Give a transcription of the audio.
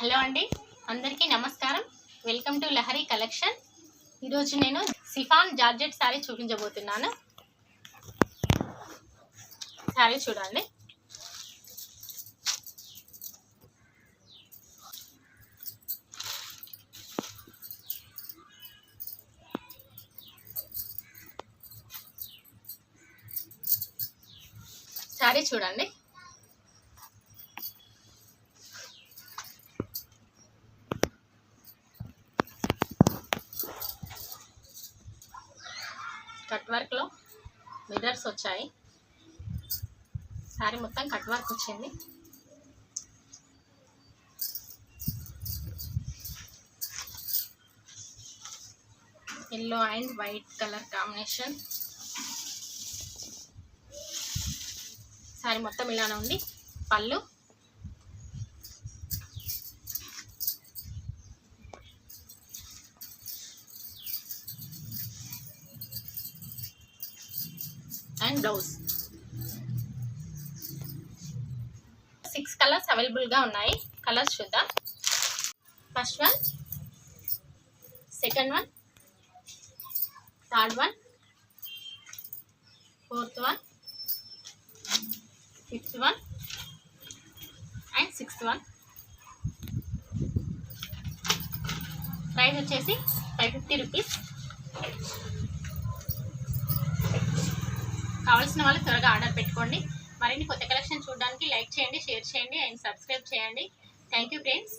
Hello అండి, అందరికీ నమస్కారం. Welcome to Lahari collection. ఈరోజు నేను సిఫాన్ జార్జెట్ శారీ చూపించబోతున్నాను. శారీ చూడండి. శారీ చూడండి. కట్ వర్క్లో మిర్రర్స్ వచ్చాయి. శారీ మొత్తం కట్ వర్క్ వచ్చింది. Yellow and white colour combination. Sari మొత్తం ఇలానే ఉంది. పళ్ళు, అండ్ బ్లౌజ్. 6 కలర్స్ అవైలబుల్గా ఉన్నాయి. కలర్స్ చూద్దాం. First one, second one, third one, fourth one, fifth one and sixth one. Price వచ్చేసి 550 రూపీస్. కావాల్సిన వాళ్ళు త్వరగా ఆర్డర్ పెట్టుకోండి. మరిన్ని కొత్త కలెక్షన్ చూడడానికి లైక్ చేయండి, షేర్ చేయండి అండ్ సబ్స్క్రైబ్ చేయండి. Thank you friends.